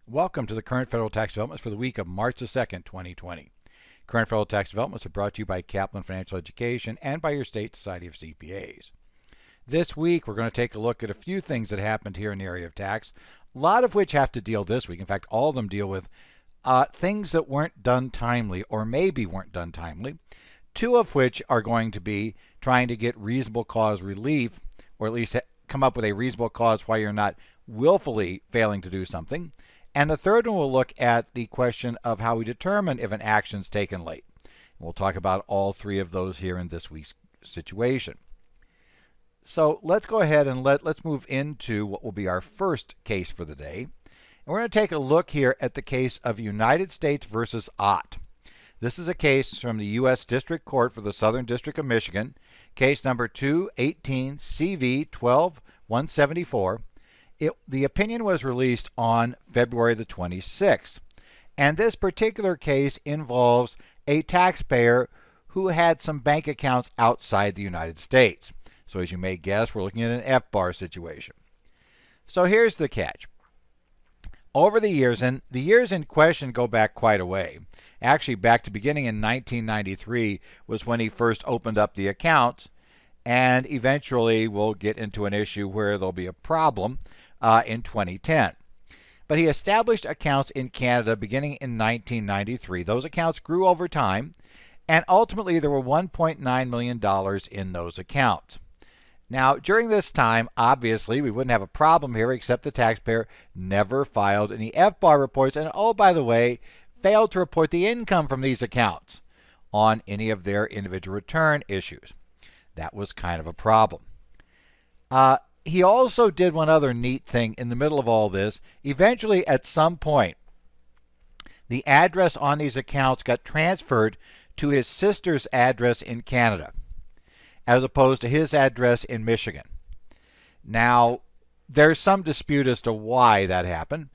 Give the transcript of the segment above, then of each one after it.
Welcome to the current federal tax developments for the week of March the 2nd, 2020. Current federal tax developments are brought to you by Kaplan Financial Education and by your state society of CPAs. This week, we're going to take a look at a few things that happened here in the area of tax, a lot of which have to deal this week. In fact, all of them deal with things that weren't done timely or maybe weren't done timely, two of which are going to be trying to get reasonable cause relief, or at least come up with a reasonable cause why you're not willfully failing to do something. And the third one will look at the question of how we determine if an action is taken late. We'll talk about all three of those here in this week's situation. So let's go ahead and let's move into what will be our first case for the day. And we're going to take a look here at the case of United States versus Ott. This is a case from the U.S. District Court for the Southern District of Michigan, case number 218 CV 12174. The opinion was released on February the 26th. And this particular case involves a taxpayer who had some bank accounts outside the United States. So as you may guess, we're looking at an F-bar situation. So here's the catch. Over the years, and the years in question go back quite a way. Actually, back to beginning in 1993 was when he first opened up the accounts, and eventually we'll get into an issue where there'll be a problem in 2010. But he established accounts in Canada beginning in 1993. Those accounts grew over time, and ultimately there were $1.9 million in those accounts. Now, during this time, obviously, we wouldn't have a problem here except the taxpayer never filed any F-bar reports and, oh, by the way, failed to report the income from these accounts on any of their individual return issues. That was kind of a problem. He also did one other neat thing in the middle of all this. Eventually, at some point, the address on these accounts got transferred to his sister's address in Canada, as opposed to his address in Michigan. Now, there's some dispute as to why that happened.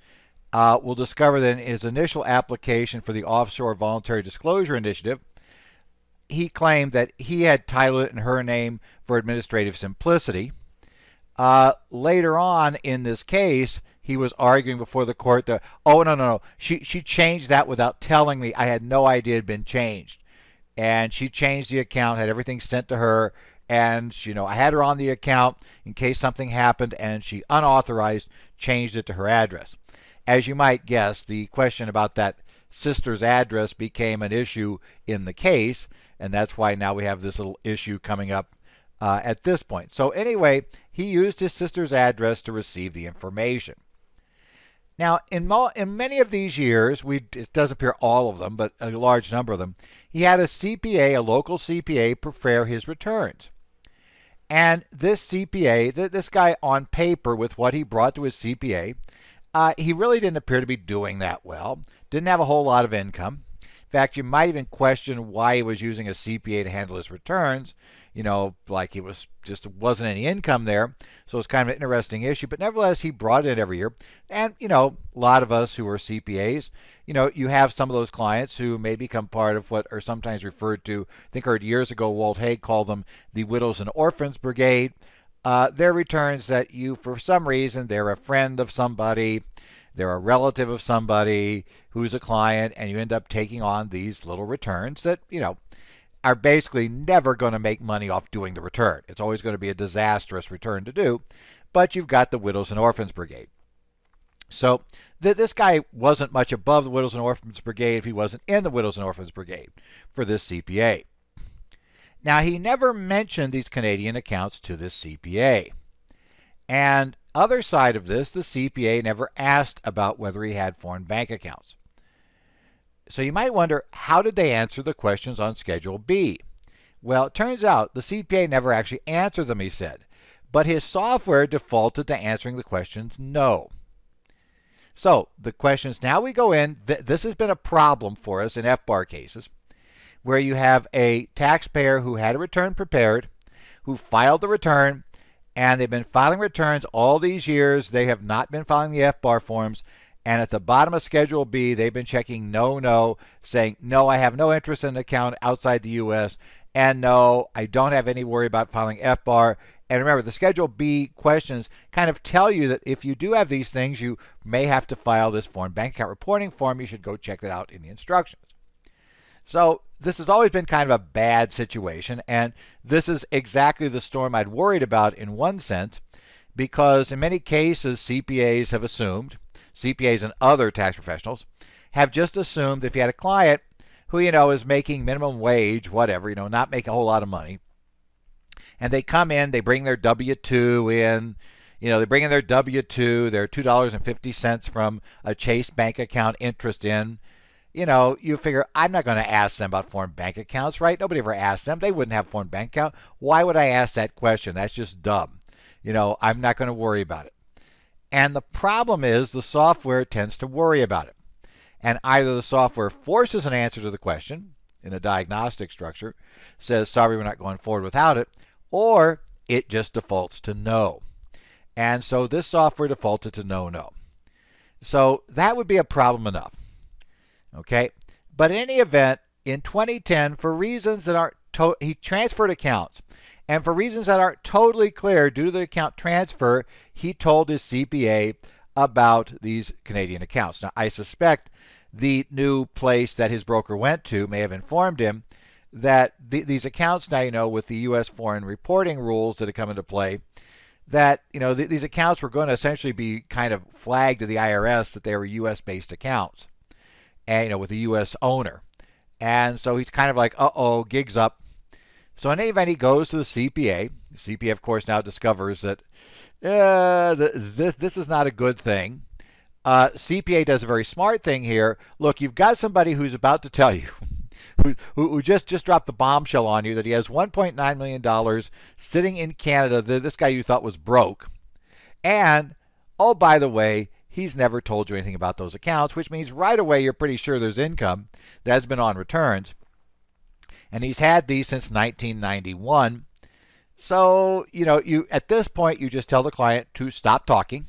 We'll discover that in his initial application for the Offshore Voluntary Disclosure Initiative, he claimed that he had titled it in her name for administrative simplicity. Later on in this case, he was arguing before the court that, oh, no, she changed that without telling me. I had no idea it had been changed. And she changed the account, had everything sent to her, and I had her on the account in case something happened, and she unauthorized changed it to her address. As you might guess, the question about that sister's address became an issue in the case, and that's why now we have this little issue coming up at this point. So anyway, he used his sister's address to receive the information. Now, in many of these years, it doesn't appear all of them, but a large number of them, he had a CPA, a local CPA, prepare his returns. And this CPA, this guy on paper with what he brought to his CPA, he really didn't appear to be doing that well. Didn't have a whole lot of income. In fact, you might even question why he was using a CPA to handle his returns. Like it was wasn't any income there. So it's kind of an interesting issue. But nevertheless, he brought it in every year. And, a lot of us who are CPAs, you have some of those clients who may become part of what are sometimes referred to, I think I heard years ago, Walt Haig called them the Widows and Orphans Brigade. They're returns that for some reason, they're a friend of somebody, they're a relative of somebody who's a client, and you end up taking on these little returns that, are basically never going to make money off doing the return. It's always going to be a disastrous return to do, but you've got the Widows and Orphans Brigade. So this guy wasn't much above the Widows and Orphans Brigade if he wasn't in the Widows and Orphans Brigade for this CPA. Now, he never mentioned these Canadian accounts to this CPA. And other side of this, the CPA never asked about whether he had foreign bank accounts. So you might wonder, how did they answer the questions on Schedule B? Well, it turns out the CPA never actually answered them, he said. But his software defaulted to answering the questions no. So the questions, now we go in, this has been a problem for us in F-bar cases, where you have a taxpayer who had a return prepared, who filed the return, and they've been filing returns all these years. They have not been filing the F-bar forms. And at the bottom of Schedule B, they've been checking no, saying, no, I have no interest in an account outside the U.S., and no, I don't have any worry about filing F-bar, And remember, the Schedule B questions kind of tell you that if you do have these things, you may have to file this foreign bank account reporting form. You should go check that out in the instructions. So this has always been kind of a bad situation, and this is exactly the storm I'd worried about in one sense, because in many cases CPAs have assumed, CPAs and other tax professionals have just assumed that if you had a client who, is making minimum wage, whatever, not making a whole lot of money, and they come in, they bring their W-2 in, they bring in their W-2, their $2.50 from a Chase bank account interest in, you figure, I'm not going to ask them about foreign bank accounts, right? Nobody ever asked them. They wouldn't have a foreign bank account. Why would I ask that question? That's just dumb. I'm not going to worry about it. And the problem is the software tends to worry about it. And either the software forces an answer to the question in a diagnostic structure, says, sorry, we're not going forward without it, or it just defaults to no. And so this software defaulted to no, no. So that would be a problem enough. Okay, but in any event, in 2010, for reasons that aren't, he transferred accounts, and for reasons that aren't totally clear due to the account transfer, he told his CPA about these Canadian accounts. Now, I suspect the new place that his broker went to may have informed him that these accounts now, with the U.S. foreign reporting rules that have come into play, that these accounts were going to essentially be kind of flagged to the IRS that they were U.S.-based accounts. And, with a U.S. owner. And so he's kind of like, uh-oh, gig's up. So in any event, he goes to the CPA. The CPA, of course, now discovers that this is not a good thing. CPA does a very smart thing here. Look, you've got somebody who's about to tell you, who just dropped the bombshell on you that he has $1.9 million sitting in Canada, this guy you thought was broke. And, oh, by the way, he's never told you anything about those accounts, which means right away you're pretty sure there's income that has been on returns. And he's had these since 1991. So, you at this point, you just tell the client to stop talking,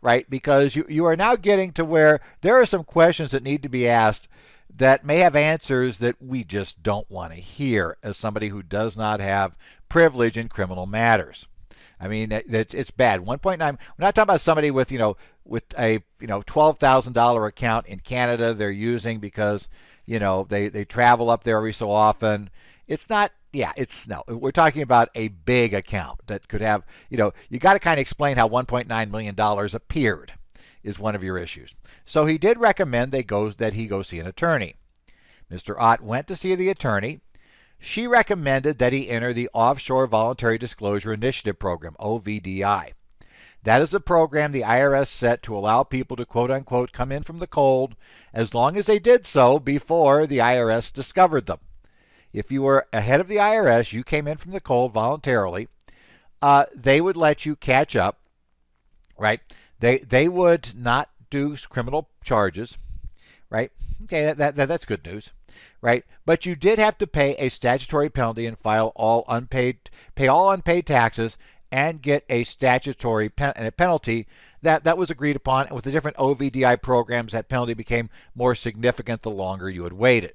right? Because you are now getting to where there are some questions that need to be asked that may have answers that we just don't want to hear as somebody who does not have privilege in criminal matters. I mean, it's bad. 1.9. We're not talking about somebody with with a $12,000 account in Canada they're using because they travel up there every so often. It's not. Yeah, no. We're talking about a big account that could have. You got to kind of explain how $1.9 million appeared is one of your issues. So he did recommend that he go see an attorney. Mr. Ott went to see the attorney. She recommended that he enter the Offshore Voluntary Disclosure Initiative Program, OVDI. That is a program the IRS set to allow people to quote-unquote come in from the cold as long as they did so before the IRS discovered them. If you were ahead of the IRS, you came in from the cold voluntarily, they would let you catch up, right? They would not do criminal charges, right? Okay, that's good news, right? But you did have to pay a statutory penalty and pay all unpaid taxes and get a statutory penalty that was agreed upon. And with the different OVDI programs, that penalty became more significant the longer you had waited.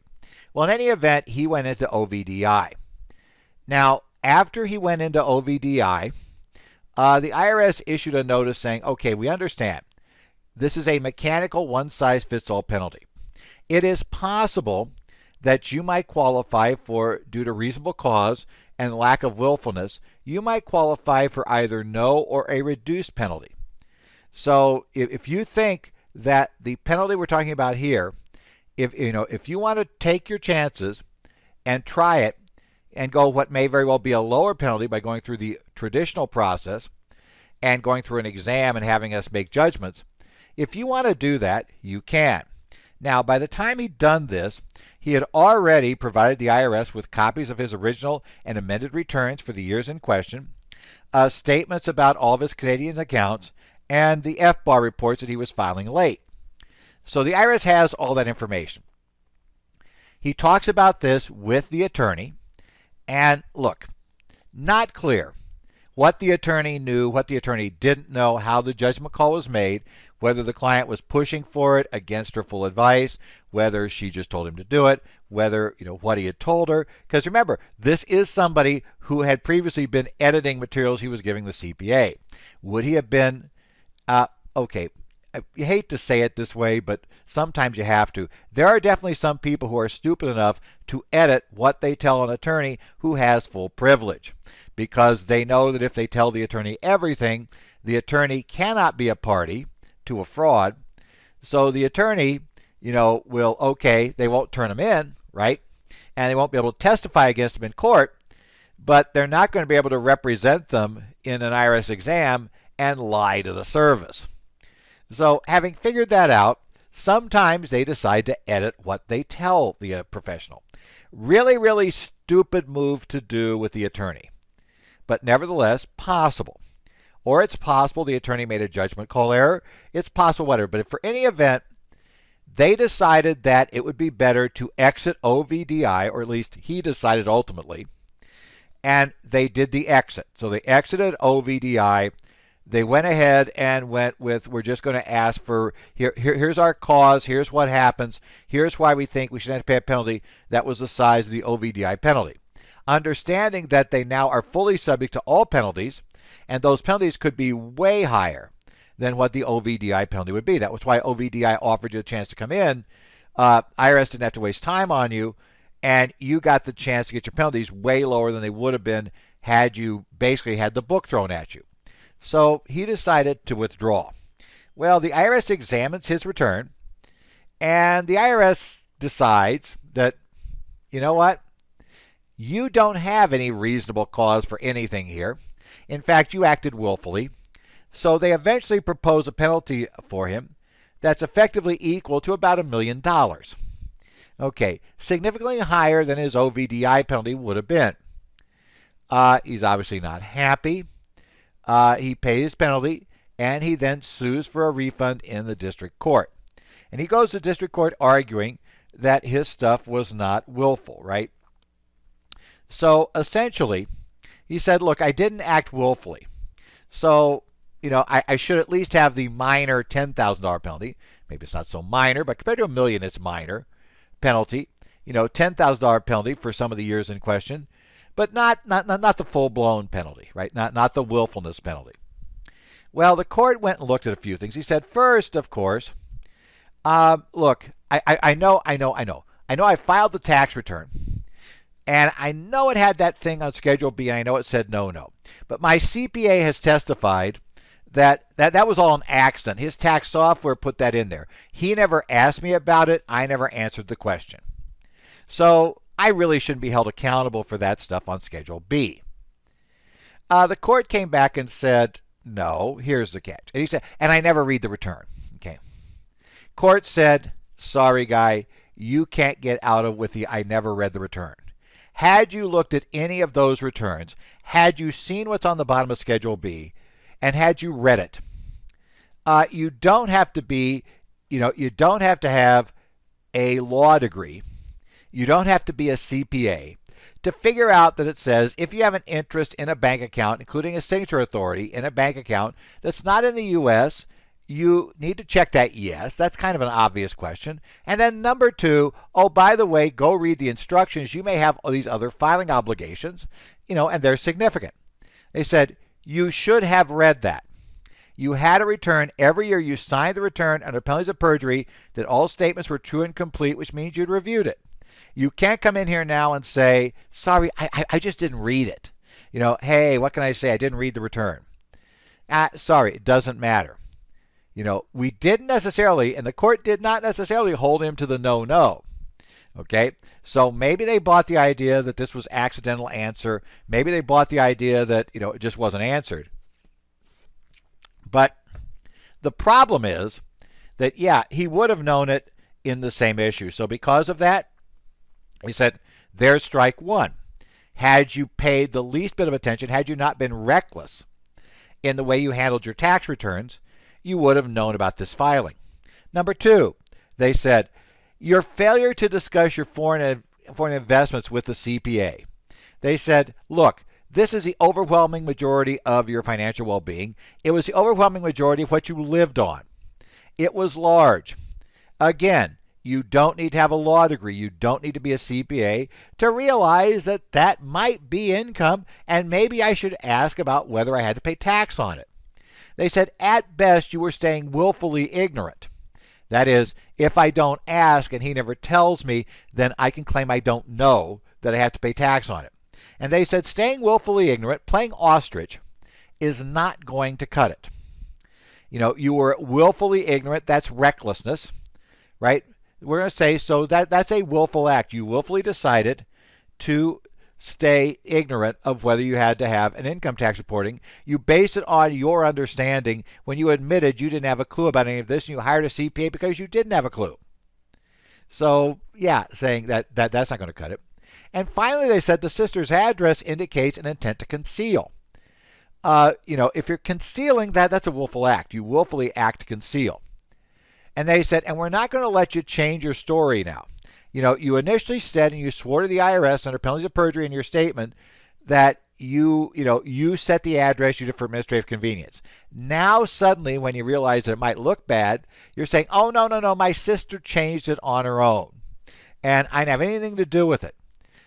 Well, in any event, he went into OVDI. Now, after he went into OVDI, the IRS issued a notice saying, okay, we understand. This is a mechanical one-size-fits-all penalty. It is possible that you might qualify for, due to reasonable cause and lack of willfulness, you might qualify for either no or a reduced penalty. So if you think that the penalty we're talking about here, if you want to take your chances and try it and go what may very well be a lower penalty by going through the traditional process and going through an exam and having us make judgments, if you want to do that, you can. Now, by the time he'd done this, he had already provided the IRS with copies of his original and amended returns for the years in question, statements about all of his Canadian accounts, and the FBAR reports that he was filing late. So the IRS has all that information. He talks about this with the attorney, and look, not clear what the attorney knew, what the attorney didn't know, how the judgment call was made, whether the client was pushing for it against her full advice, whether she just told him to do it, whether, what he had told her. Because remember, this is somebody who had previously been editing materials he was giving the CPA. Would he have been, okay, you hate to say it this way, but sometimes you have to. There are definitely some people who are stupid enough to edit what they tell an attorney who has full privilege, because they know that if they tell the attorney everything, the attorney cannot be a party to a fraud. So the attorney, will, okay, they won't turn him in, right? And they won't be able to testify against him in court, but they're not going to be able to represent them in an IRS exam and lie to the service. So having figured that out, sometimes they decide to edit what they tell the professional. Really, really stupid move to do with the attorney, but nevertheless possible. Or it's possible the attorney made a judgment call error. It's possible, whatever. But if for any event, they decided that it would be better to exit OVDI, or at least he decided ultimately, and they did the exit. So they exited OVDI. They went ahead and went with, we're just going to ask for, here's our cause, here's what happens, here's why we think we should have to pay a penalty that was the size of the OVDI penalty. Understanding that they now are fully subject to all penalties, and those penalties could be way higher than what the OVDI penalty would be. That was why OVDI offered you a chance to come in. IRS didn't have to waste time on you, and you got the chance to get your penalties way lower than they would have been had you basically had the book thrown at you. So he decided to withdraw. Well, the IRS examines his return, and the IRS decides that, you know what? You don't have any reasonable cause for anything here. In fact, you acted willfully. So they eventually propose a penalty for him that's effectively equal to about $1 million. Okay, significantly higher than his OVDI penalty would have been. He's obviously not happy. He pays his penalty, and he then sues for a refund in the district court. And he goes to district court arguing that his stuff was not willful, right? So essentially, he said, look, I didn't act willfully. So, I should at least have the minor $10,000 penalty. Maybe it's not so minor, but compared to $1 million, it's minor penalty. $10,000 penalty for some of the years in question, but not the full-blown penalty, right? Not the willfulness penalty. Well, the court went and looked at a few things. He said, first, of course, look, I know I filed the tax return, and I know it had that thing on Schedule B, and I know it said no. But my CPA has testified that was all an accident. His tax software put that in there. He never asked me about it. I never answered the question. So I really shouldn't be held accountable for that stuff on Schedule B. The court came back and said, no, here's the catch. And he said, and I never read the return. Okay. Court said, sorry, guy, you can't get out of with the I never read the return. Had you looked at any of those returns, had you seen what's on the bottom of Schedule B, and had you read it, you don't have to be, you don't have to have a law degree. You don't have to be a CPA to figure out that it says if you have an interest in a bank account, including a signature authority in a bank account that's not in the U.S., you need to check that yes. That's kind of an obvious question. And then number two, oh, by the way, go read the instructions. You may have all these other filing obligations, and they're significant. They said you should have read that. You had a return every year. You signed the return under penalties of perjury that all statements were true and complete, which means you'd reviewed it. You can't come in here now and say, sorry, I just didn't read it. Hey, what can I say? I didn't read the return. Sorry, it doesn't matter. We didn't necessarily, and the court did not necessarily hold him to the no. Okay, so maybe they bought the idea that this was accidental answer. Maybe they bought the idea that, it just wasn't answered. But the problem is that, yeah, he would have known it in the same issue. So because of that, he said, there's strike one. Had you paid the least bit of attention, had you not been reckless in the way you handled your tax returns, you would have known about this filing. Number two, they said, your failure to discuss your foreign investments with the CPA. They said, look, This is the overwhelming majority of your financial well-being. It was the overwhelming majority of what you lived on. It was large. Again, you don't need to have a law degree. You don't need to be a CPA to realize that that might be income, and maybe I should ask about whether I had to pay tax on it. They said, at best, you were staying willfully ignorant. That is, if I don't ask and he never tells me, then I can claim I don't know that I have to pay tax on it. And they said staying willfully ignorant, playing ostrich, is not going to cut it. You were willfully ignorant. That's recklessness, right? We're going to say, so that's a willful act. You willfully decided to stay ignorant of whether you had to have an income tax reporting. You base it on your understanding when you admitted you didn't have a clue about any of this, and you hired a CPA because you didn't have a clue. So, yeah, saying that's not going to cut it. And finally, they said the sister's address indicates an intent to conceal. If you're concealing that's a willful act. You willfully act to conceal. And they said, and we're not going to let you change your story now. You initially said, and you swore to the IRS under penalties of perjury in your statement, that you set the address you did for administrative convenience. Now, suddenly, when you realize that it might look bad, you're saying, oh, no, my sister changed it on her own, and I didn't have anything to do with it.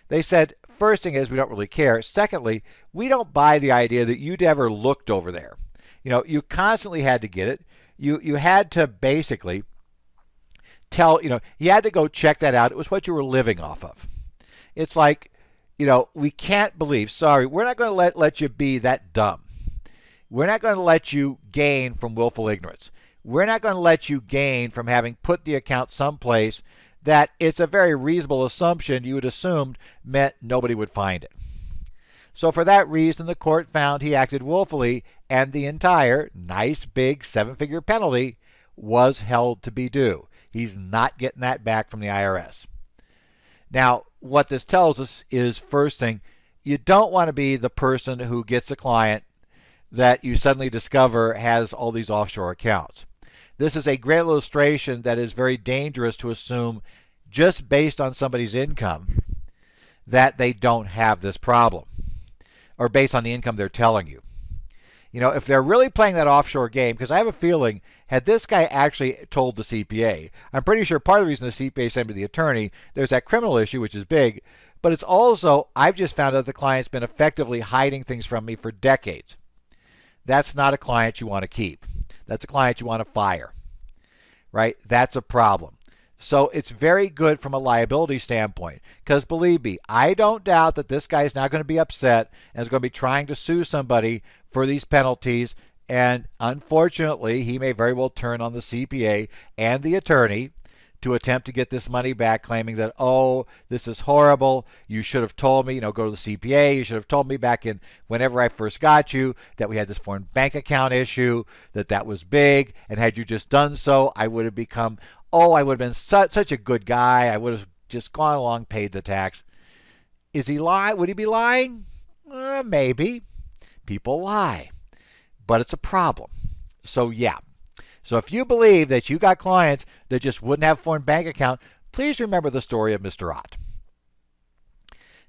They said, first thing is, we don't really care. Secondly, we don't buy the idea that you'd ever looked over there. You constantly had to get it. You had to basically you had to go check that out. It was what you were living off of. It's like, we can't believe, sorry, we're not going to let you be that dumb. We're not going to let you gain from willful ignorance. We're not going to let you gain from having put the account someplace that it's a very reasonable assumption you would assumed meant nobody would find it. So for that reason, the court found he acted willfully, and the entire nice big 7-figure penalty was held to be due. He's not getting that back from the IRS. Now, what this tells us is, first thing, you don't want to be the person who gets a client that you suddenly discover has all these offshore accounts. This is a great illustration that is very dangerous to assume just based on somebody's income that they don't have this problem, or based on the income they're telling you. If they're really playing that offshore game, because I have a feeling, had this guy actually told the CPA, I'm pretty sure part of the reason the CPA sent him to the attorney, there's that criminal issue, which is big, but it's also, I've just found out the client's been effectively hiding things from me for decades. That's not a client you want to keep. That's a client you want to fire, right? That's a problem. So it's very good from a liability standpoint, because believe me, I don't doubt that this guy is now going to be upset and is going to be trying to sue somebody for these penalties, and unfortunately, he may very well turn on the CPA and the attorney to attempt to get this money back, claiming that, oh, this is horrible, you should have told me, go to the CPA, you should have told me back in whenever I first got you that we had this foreign bank account issue, that was big, and had you just done so, I would have become, I would have been such a good guy, I would have just gone along, paid the tax. Is he lying? Would he be lying? Maybe. People lie. But it's a problem. So, yeah. So if you believe that you got clients that just wouldn't have a foreign bank account, please remember the story of Mr. Ott.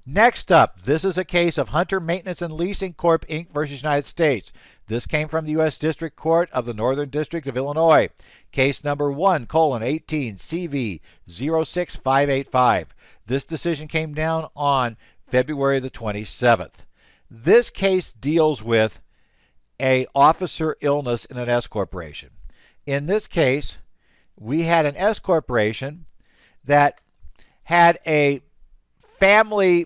Next up, this is a case of Hunter Maintenance and Leasing Corp. Inc. versus United States. This came from the U.S. District Court of the Northern District of Illinois. Case number 1:18 CV 06585. This decision came down on February the 27th. This case deals with a officer illness in an S corporation. In this case, we had an S corporation that had a family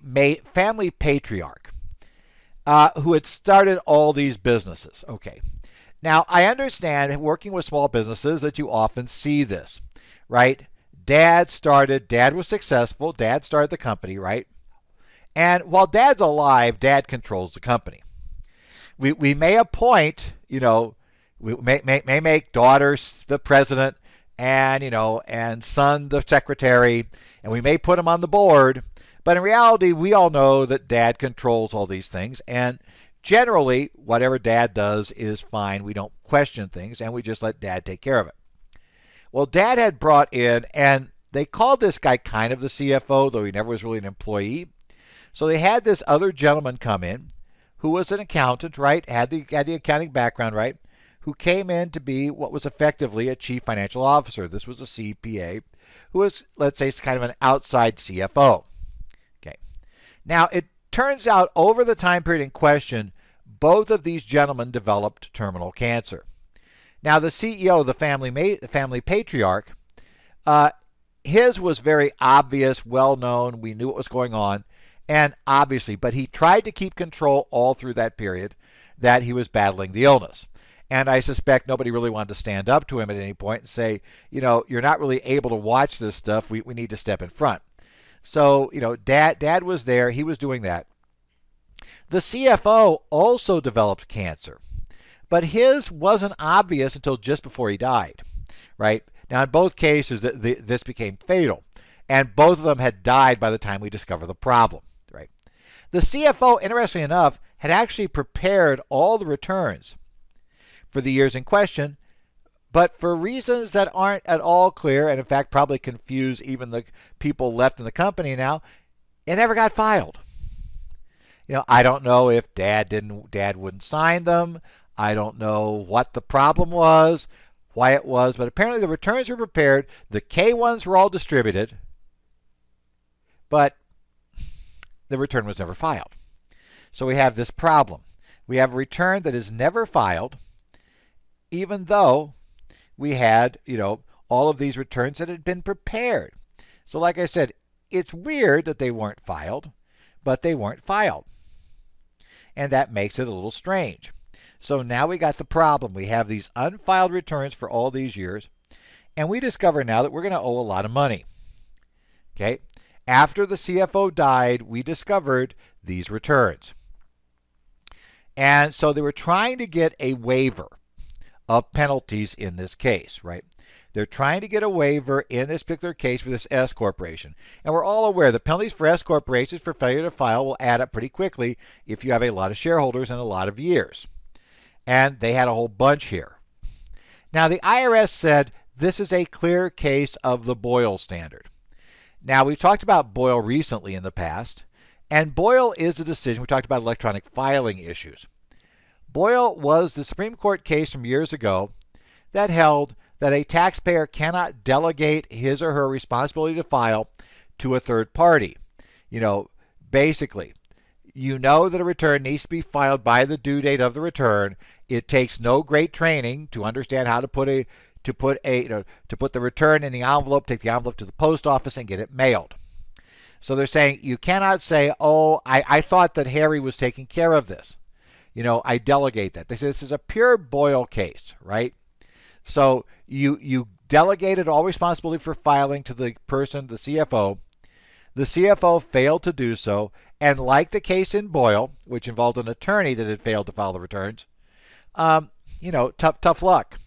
patriarch who had started all these businesses. Okay. Now, I understand working with small businesses that you often see this, right? Dad was successful, Dad started the company, right? And while Dad's alive, Dad controls the company. We may appoint, we may make daughter the president and son the secretary, and we may put him on the board, but in reality, we all know that Dad controls all these things, and generally, whatever Dad does is fine. We don't question things, and we just let Dad take care of it. Well, Dad had brought in, and they called this guy kind of the CFO, though he never was really an employee. So they had this other gentleman come in who was an accountant, right, had the accounting background, right, who came in to be what was effectively a chief financial officer. This was a CPA who was, let's say, kind of an outside CFO. Okay. Now, it turns out over the time period in question, both of these gentlemen developed terminal cancer. Now, the CEO, the family patriarch, his was very obvious, well-known. We knew what was going on, and obviously, but he tried to keep control all through that period that he was battling the illness. And I suspect nobody really wanted to stand up to him at any point and say, you're not really able to watch this stuff. We need to step in front. So, Dad was there. He was doing that. The CFO also developed cancer, but his wasn't obvious until just before he died, right? Now, in both cases, this became fatal, and both of them had died by the time we discovered the problem, right? The CFO, interestingly enough, had actually prepared all the returns for the years in question, but for reasons that aren't at all clear, and in fact probably confuse even the people left in the company now, it never got filed. I don't know if Dad wouldn't sign them. I don't know what the problem was, why it was, but apparently the returns were prepared. The K-1s were all distributed, but the return was never filed. So we have this problem. We have a return that is never filed, even though we had, all of these returns that had been prepared. So like I said, it's weird that they weren't filed, but they weren't filed. And that makes it a little strange. So now we got the problem. We have these unfiled returns for all these years, and we discover now that we're going to owe a lot of money. Okay? After the CFO died, we discovered these returns. And so they were trying to get a waiver of penalties in this case, right? They're trying to get a waiver in this particular case for this S corporation. And we're all aware that penalties for S corporations for failure to file will add up pretty quickly if you have a lot of shareholders and a lot of years. And they had a whole bunch here. Now, the IRS said this is a clear case of the Boyle standard. Now, we've talked about Boyle recently in the past, and Boyle is the decision. We talked about electronic filing issues. Boyle was the Supreme Court case from years ago that held that a taxpayer cannot delegate his or her responsibility to file to a third party. Basically, that a return needs to be filed by the due date of the return. It takes no great training to understand how to put the return in the envelope, take the envelope to the post office, and get it mailed. So they're saying you cannot say, "Oh, I thought that Harry was taking care of this. I delegate that." They say this is a pure Boyle case, right? So you delegated all responsibility for filing to the person, the CFO. The CFO failed to do so, and like the case in Boyle, which involved an attorney that had failed to file the returns, tough luck.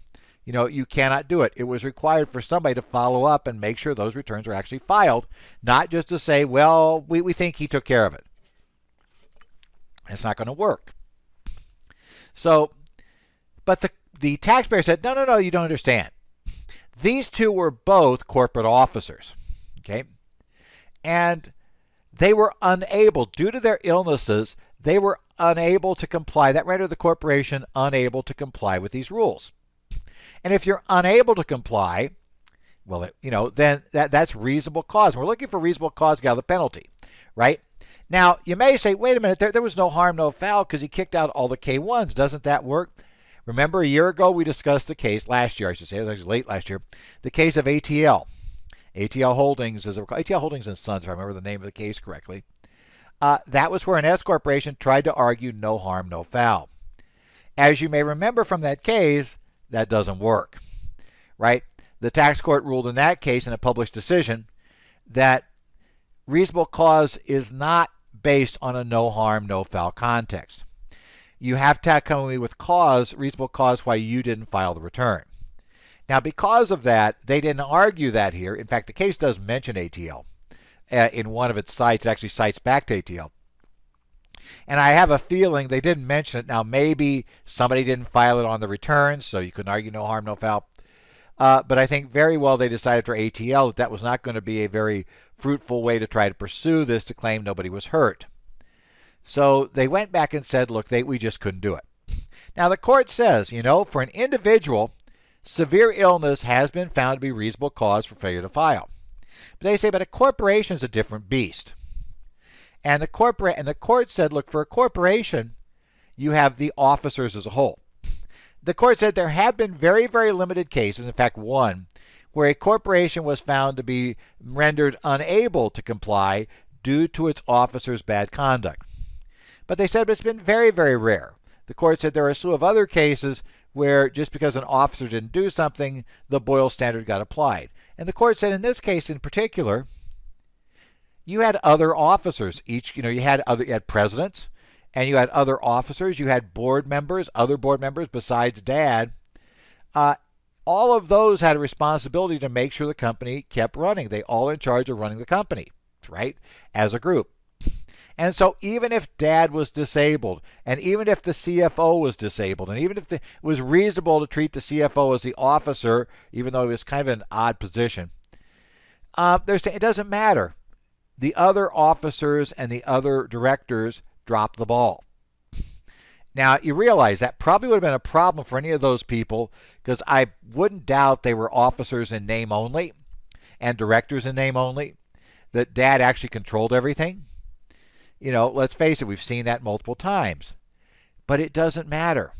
You cannot do it. It was required for somebody to follow up and make sure those returns are actually filed, not just to say, well, we think he took care of it. It's not going to work. So, but the taxpayer said, no, you don't understand. These two were both corporate officers, okay? And they were unable, due to their illnesses, they were unable to comply. That rendered the corporation unable to comply with these rules. And if you're unable to comply, well, then that's reasonable cause. And we're looking for reasonable cause to get out of the penalty, right? Now, you may say, wait a minute, there was no harm, no foul because he kicked out all the K-1s. Doesn't that work? Remember, a year ago, we discussed the case, last year, I should say, it was actually late last year, the case of ATL. ATL Holdings, ATL Holdings and Sons, if I remember the name of the case correctly. That was where an S corporation tried to argue no harm, no foul. As you may remember from that case, that doesn't work, right? The tax court ruled in that case in a published decision that reasonable cause is not based on a no harm, no foul context. You have to come with cause, reasonable cause why you didn't file the return. Now, because of that, they didn't argue that here. In fact, the case does mention ATL. In one of its sites, it actually cites back to ATL. And I have a feeling they didn't mention it. Now, maybe somebody didn't file it on the return, so you couldn't argue no harm, no foul. But I think very well they decided for ATL that was not going to be a very fruitful way to try to pursue this to claim nobody was hurt. So they went back and said, look, we just couldn't do it. Now the court says, for an individual, severe illness has been found to be reasonable cause for failure to file. But they say, but a corporation is a different beast. And the court said, look, for a corporation, you have the officers as a whole. The court said there have been very, very limited cases, in fact one, where a corporation was found to be rendered unable to comply due to its officers' bad conduct. But they said it's been very, very rare. The court said there are a slew of other cases where just because an officer didn't do something, the Boyle standard got applied. And the court said in this case in particular, you had other officers. You had presidents, and you had other officers. You had board members, other board members besides Dad. All of those had a responsibility to make sure the company kept running. They all in charge of running the company, right, as a group. And so even if Dad was disabled, and even if the CFO was disabled, and even if it was reasonable to treat the CFO as the officer, even though he was kind of in an odd position, it doesn't matter. The other officers and the other directors dropped the ball. Now, you realize that probably would have been a problem for any of those people, because I wouldn't doubt they were officers in name only and directors in name only, that Dad actually controlled everything. Let's face it, we've seen that multiple times. But it doesn't matter.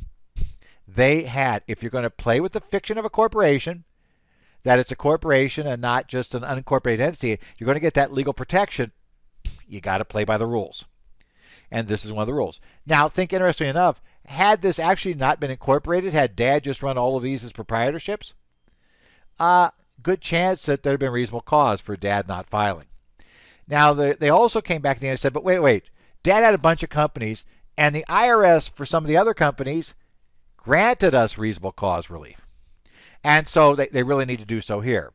If you're going to play with the fiction of a corporation, that it's a corporation and not just an unincorporated entity, you're going to get that legal protection. You got to play by the rules. And this is one of the rules. Now, think interestingly enough, had this actually not been incorporated, had Dad just run all of these as proprietorships, good chance that there'd been reasonable cause for Dad not filing. Now, they also came back at the end and said, but wait, Dad had a bunch of companies, and the IRS, for some of the other companies, granted us reasonable cause relief. And so they really need to do so here.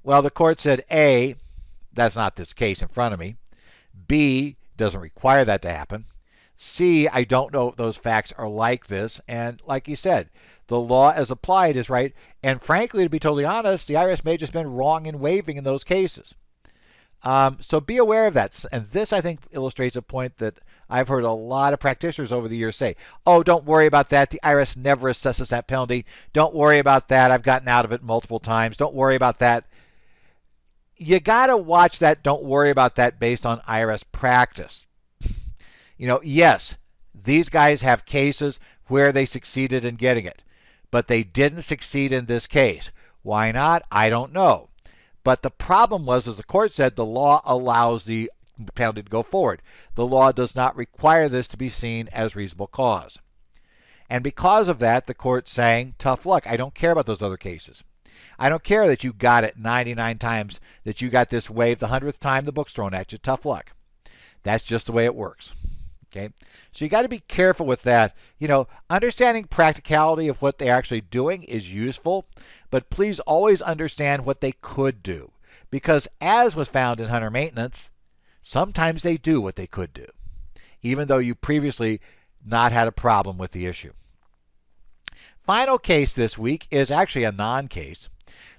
Well, the court said, A, that's not this case in front of me. B, doesn't require that to happen. C, I don't know if those facts are like this. And like you said, the law as applied is right. And frankly, to be totally honest, the IRS may have just been wrong in waiving in those cases. So be aware of that. And this, I think, illustrates a point that I've heard a lot of practitioners over the years say, oh, don't worry about that. The IRS never assesses that penalty. Don't worry about that. I've gotten out of it multiple times. Don't worry about that. You got to watch that don't worry about that based on IRS practice. Yes, these guys have cases where they succeeded in getting it, but they didn't succeed in this case. Why not? I don't know. But the problem was, as the court said, the law allows the penalty to go forward. The law does not require this to be seen as reasonable cause. And because of that, the court's saying, tough luck. I don't care about those other cases. I don't care that you got it 99 times, that you got this waived the 100th time the book's thrown at you. Tough luck. That's just the way it works. Okay? So you got to be careful with that. Understanding practicality of what they're actually doing is useful, but please always understand what they could do. Because as was found in Hunter Maintenance, sometimes they do what they could do, even though you previously not had a problem with the issue. Final case this week is actually a non-case.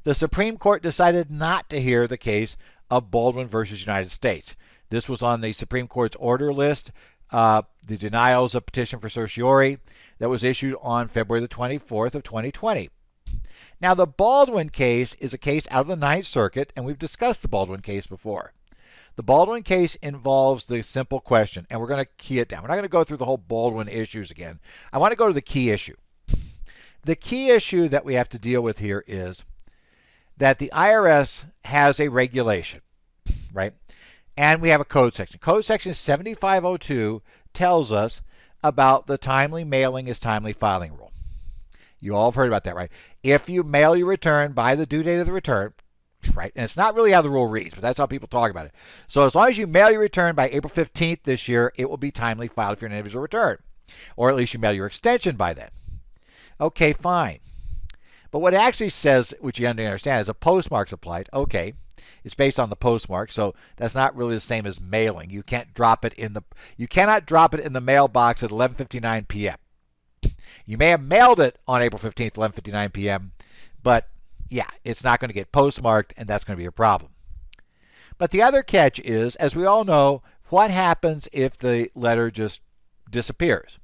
The Supreme Court decided not to hear the case of Baldwin versus United States. This was on the Supreme Court's order list, the denials of petition for certiorari that was issued on February the 24th of 2020. Now, the Baldwin case is a case out of the Ninth Circuit, and we've discussed the Baldwin case before. The Baldwin case involves the simple question, and we're going to key it down. We're not going to go through the whole Baldwin issues again. I want to go to the key issue. The key issue that we have to deal with here is that the IRS has a regulation, right? And we have a code section. Code section 7502 tells us about the timely mailing is timely filing rule. You all have heard about that, right? If you mail your return by the due date of the return, right? And it's not really how the rule reads, but that's how people talk about it. So as long as you mail your return by April 15th this year, it will be timely filed for your individual return. Or at least you mail your extension by then. Okay, fine. But what it actually says, which you understand, is a postmark's applied. Okay, it's based on the postmark, so that's not really the same as mailing. You cannot drop it in the mailbox at 11:59 p.m. You may have mailed it on April 15th, 11:59 p.m., but yeah, it's not going to get postmarked, and that's going to be a problem. But the other catch is, as we all know, what happens if the letter just disappears?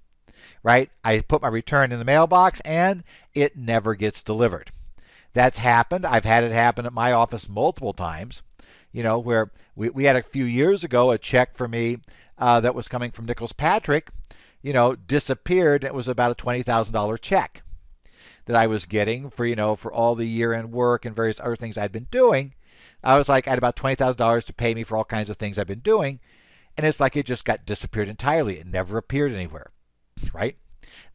Right? I put my return in the mailbox and it never gets delivered. That's happened. I've had it happen at my office multiple times. Where we had a few years ago a check for me that was coming from Nicholas Patrick, disappeared. It was about a $20,000 check that I was getting for all the year-end work and various other things I'd been doing. I had about $20,000 to pay me for all kinds of things I've been doing, and it's like it just got disappeared entirely. It never appeared anywhere, right?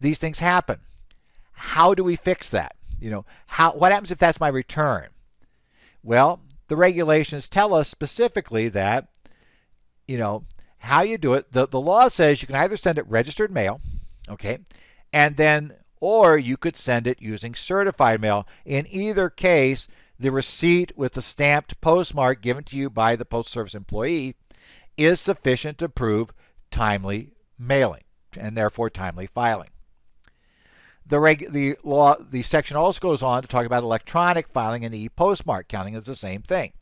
These things happen. How do we fix that? What happens if that's my return? Well, the regulations tell us specifically that, how you do it. The law says you can either send it registered mail, okay, or you could send it using certified mail. In either case, the receipt with the stamped postmark given to you by the Postal Service employee is sufficient to prove timely mailing and therefore timely filing. The section also goes on to talk about electronic filing and e-postmark counting as the same thing.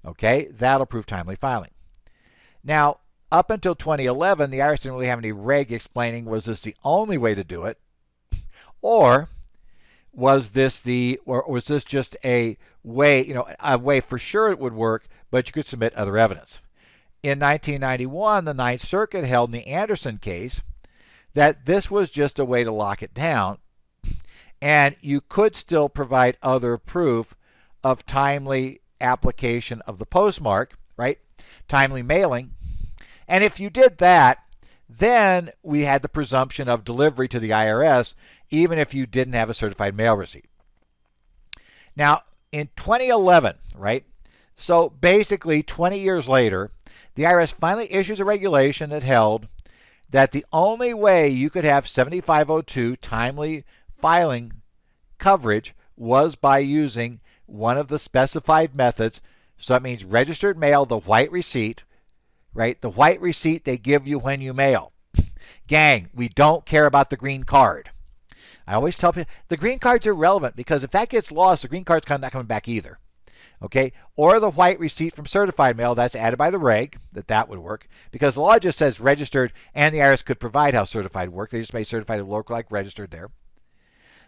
Okay, that'll prove timely filing. Now, up until 2011, the IRS didn't really have any reg explaining was this the only way to do it, or was this just a way, a way for sure it would work, but you could submit other evidence. In 1991, the Ninth Circuit held in the Anderson case that this was just a way to lock it down, and you could still provide other proof of timely application of the postmark, right? Timely mailing. And if you did that, then we had the presumption of delivery to the IRS, even if you didn't have a certified mail receipt. Now, in 2011, right? So basically 20 years later, the IRS finally issues a regulation that held that the only way you could have 7502 timely filing coverage was by using one of the specified methods. So that means registered mail, the white receipt, right? The white receipt they give you when you mail. Gang, we don't care about the green card. I always tell people the green cards are relevant because if that gets lost, the green card's not coming back either. Okay, or the white receipt from certified mail, that's added by the reg, that would work, because the law just says registered, and the IRS could provide how certified work. They just made certified local like registered there.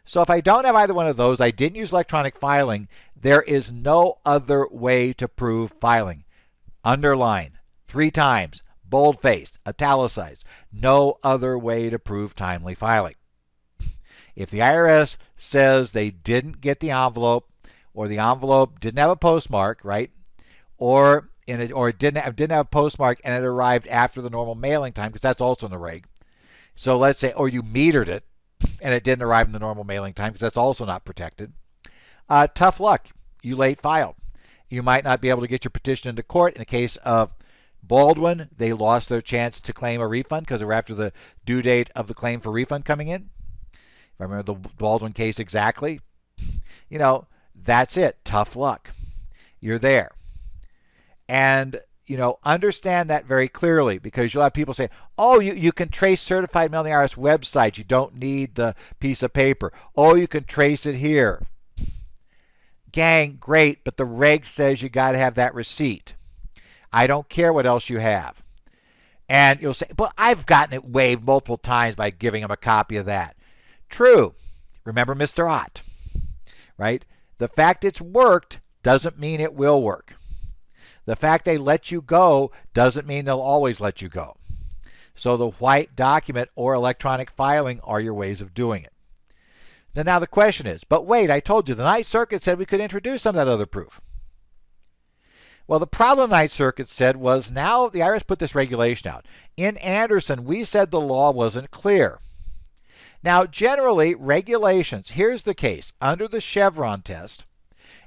So if I don't have either one of those, I didn't use electronic filing, there is no other way to prove filing. Underline, 3 times, bold-faced, italicized, no other way to prove timely filing. If the IRS says they didn't get the envelope, or the envelope didn't have a postmark, right? Or it didn't have a postmark and it arrived after the normal mailing time, because that's also in the reg. So let's say, or you metered it and it didn't arrive in the normal mailing time, because that's also not protected. Tough luck. You late filed. You might not be able to get your petition into court. In the case of Baldwin, they lost their chance to claim a refund because they were after the due date of the claim for refund coming in. If I remember the Baldwin case exactly, that's it. Tough luck. You're there. And, understand that very clearly, because you'll have people say, oh, you can trace certified mail on the IRS website. You don't need the piece of paper. Oh, you can trace it here. Gang, great, but the reg says you got to have that receipt. I don't care what else you have. And you'll say, but I've gotten it waived multiple times by giving them a copy of that. True. Remember Mr. Ott, right? The fact it's worked doesn't mean it will work. The fact they let you go doesn't mean they'll always let you go. So the white document or electronic filing are your ways of doing it. Now the question is, but wait, I told you the Ninth Circuit said we could introduce some of that other proof. Well, the problem the Ninth Circuit said was now the IRS put this regulation out. In Anderson, we said the law wasn't clear. Now, generally, regulations, here's the case. Under the Chevron test,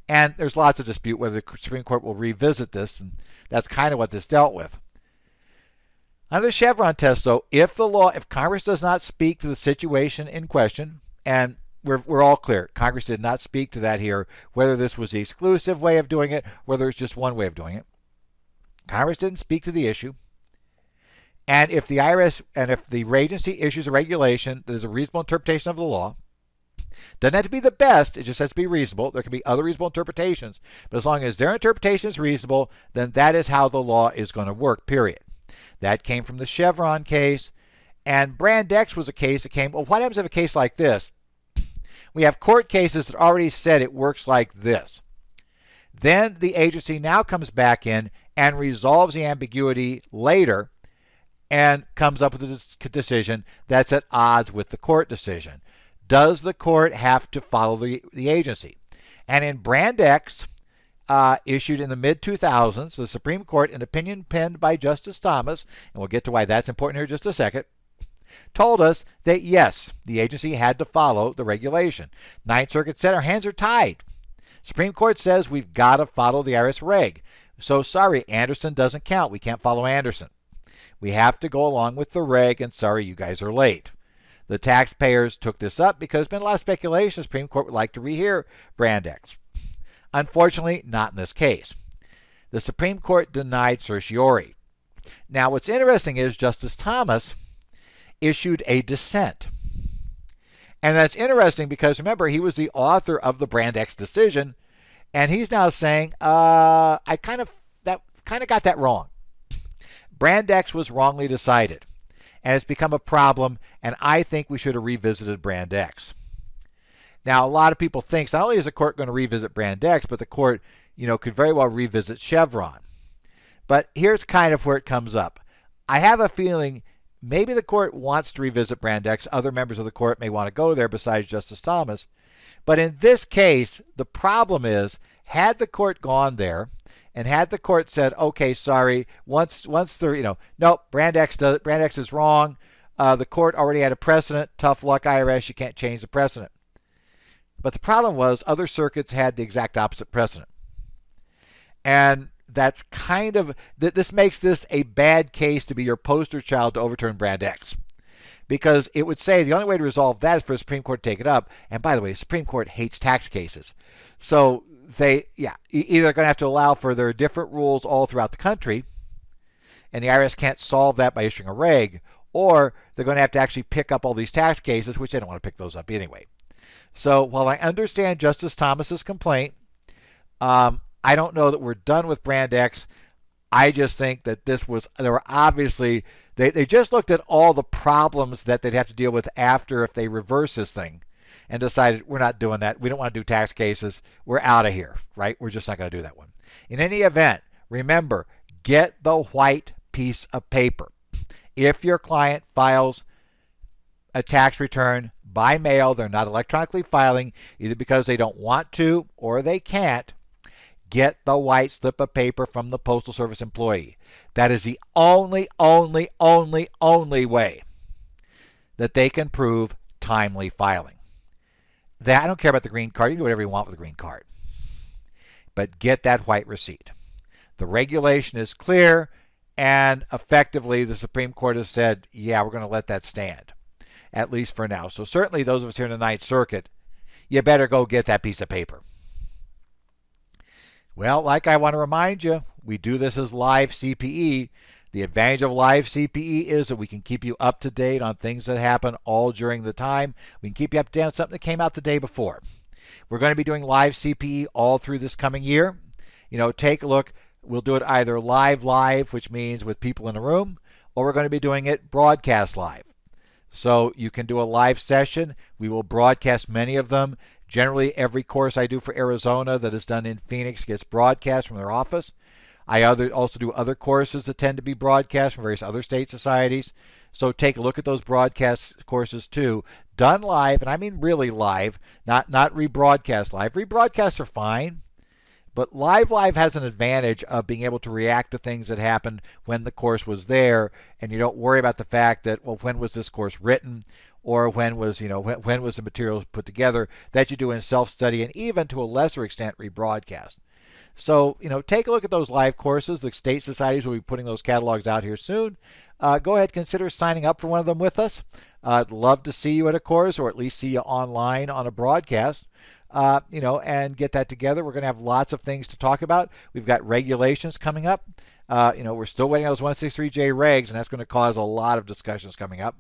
and there's lots of dispute whether the Supreme Court will revisit this, and that's kind of what this dealt with. Under the Chevron test, though, if Congress does not speak to the situation in question, and we're all clear, Congress did not speak to that here, whether this was the exclusive way of doing it, whether it's just one way of doing it. Congress didn't speak to the issue. And if the IRS and if the agency issues a regulation that is a reasonable interpretation of the law, doesn't have to be the best, it just has to be reasonable. There can be other reasonable interpretations, but as long as their interpretation is reasonable, then that is how the law is going to work, period. That came from the Chevron case. And Brand X was a case that came, well, what happens if a case like this? We have court cases that already said it works like this. Then the agency now comes back in and resolves the ambiguity later and comes up with a decision that's at odds with the court decision. Does the court have to follow the agency? And in Brand X, issued in the mid-2000s, the Supreme Court, an opinion penned by Justice Thomas, and we'll get to why that's important here in just a second, told us that yes, the agency had to follow the regulation. Ninth Circuit said our hands are tied. Supreme Court says we've got to follow the IRS reg. So sorry, Anderson doesn't count. We can't follow Anderson. We have to go along with the reg, and sorry, you guys are late. The taxpayers took this up because there's been a lot of speculation. The Supreme Court would like to rehear Brand X. Unfortunately, not in this case. The Supreme Court denied certiorari. Now, what's interesting is Justice Thomas issued a dissent. And that's interesting because, remember, he was the author of the Brand X decision, and he's now saying, I kind of got that wrong. Brand X was wrongly decided, and it's become a problem, and I think we should have revisited Brand X. Now, a lot of people think not only is the court going to revisit Brand X, but the court, could very well revisit Chevron. But here's kind of where it comes up. I have a feeling maybe the court wants to revisit Brand X. Other members of the court may want to go there besides Justice Thomas. But in this case, the problem is, had the court gone there and had the court said, okay, sorry, once they're, nope, Brand X is wrong. The court already had a precedent. Tough luck, IRS. You can't change the precedent. But the problem was other circuits had the exact opposite precedent. And that's kind of, this makes this a bad case to be your poster child to overturn Brand X. Because it would say the only way to resolve that is for the Supreme Court to take it up. And by the way, the Supreme Court hates tax cases. So either going to have to allow for their different rules all throughout the country, and the IRS can't solve that by issuing a reg, or they're going to have to actually pick up all these tax cases, which they don't want to pick those up anyway. So while I understand Justice Thomas's complaint, I don't know that we're done with Brand X. I just think that there were obviously, they just looked at all the problems that they'd have to deal with after if they reverse this thing and decided we're not doing that. We don't want to do tax cases. We're out of here, right? We're just not going to do that one. In any event, remember, get the white piece of paper. If your client files a tax return by mail, they're not electronically filing, either because they don't want to or they can't, get the white slip of paper from the Postal Service employee. That is the only way that they can prove timely filing. I don't care about the green card. You can do whatever you want with the green card. But get that white receipt. The regulation is clear, and effectively the Supreme Court has said, yeah, we're going to let that stand, at least for now. So certainly those of us here in the Ninth Circuit, you better go get that piece of paper. Well, like I want to remind you, we do this as live CPE. The advantage of live CPE is that we can keep you up to date on things that happen all during the time. We can keep you up to date on something that came out the day before. We're going to be doing live CPE all through this coming year. Take a look. We'll do it either live, which means with people in the room, or we're going to be doing it broadcast live. So you can do a live session. We will broadcast many of them. Generally, every course I do for Arizona that is done in Phoenix gets broadcast from their office. I also do other courses that tend to be broadcast from various other state societies. So take a look at those broadcast courses too. Done live, and I mean really live, not rebroadcast live. Rebroadcasts are fine, but live has an advantage of being able to react to things that happened when the course was there, and you don't worry about the fact that, well, when was this course written? Or when was the material put together, that you do in self-study and even to a lesser extent rebroadcast. So, take a look at those live courses. The state societies will be putting those catalogs out here soon. Go ahead, consider signing up for one of them with us. I'd love to see you at a course or at least see you online on a broadcast. and get that together. We're going to have lots of things to talk about. We've got regulations coming up. We're still waiting on those 163J regs, and that's going to cause a lot of discussions coming up.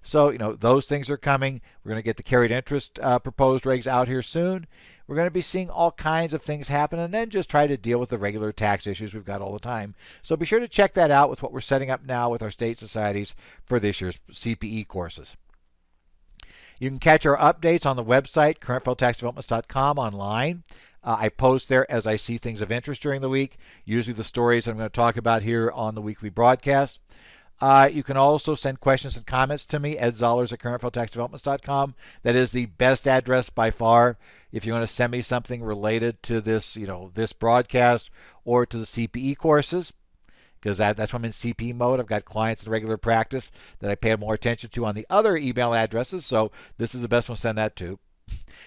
So, those things are coming. We're going to get the carried interest proposed regs out here soon. We're going to be seeing all kinds of things happen, and then just try to deal with the regular tax issues we've got all the time. So be sure to check that out with what we're setting up now with our state societies for this year's CPE courses. You can catch our updates on the website, currentfederaltaxdevelopments.com, online. I post there as I see things of interest during the week, usually the stories I'm going to talk about here on the weekly broadcast. You can also send questions and comments to me, edzollers@currentfederaltaxdevelopments.com. That is the best address by far if you want to send me something related to this, this broadcast or to the CPE courses, because that's when I'm in CPE mode. I've got clients in regular practice that I pay more attention to on the other email addresses, so this is the best one to send that to.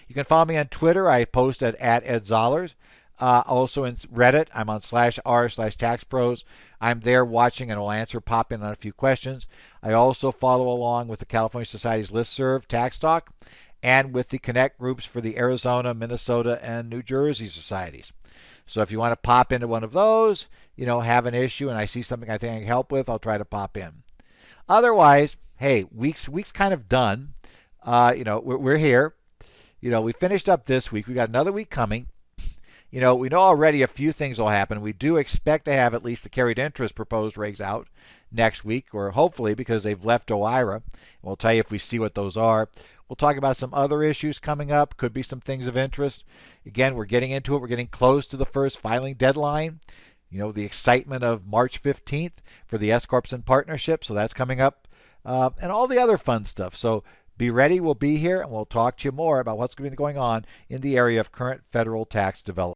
You can follow me on Twitter. I post at edzollers. Also in Reddit, I'm on /r/taxpros. I'm there watching and will pop in on a few questions. I also follow along with the California Society's listserv, Tax Talk, and with the Connect groups for the Arizona, Minnesota, and New Jersey societies. So if you want to pop into one of those, have an issue and I see something I think I can help with, I'll try to pop in. Otherwise, hey, week's kind of done. We're here. We finished up this week. We got another week coming. We know already a few things will happen. We do expect to have at least the carried interest proposed regs out next week, or hopefully, because they've left OIRA. We'll tell you if we see what those are. We'll talk about some other issues coming up. Could be some things of interest. Again, we're getting into it. We're getting close to the first filing deadline. The excitement of March 15th for the S-Corps and partnership. So that's coming up. And all the other fun stuff. So be ready. We'll be here, and we'll talk to you more about what's going to be going on in the area of current federal tax development.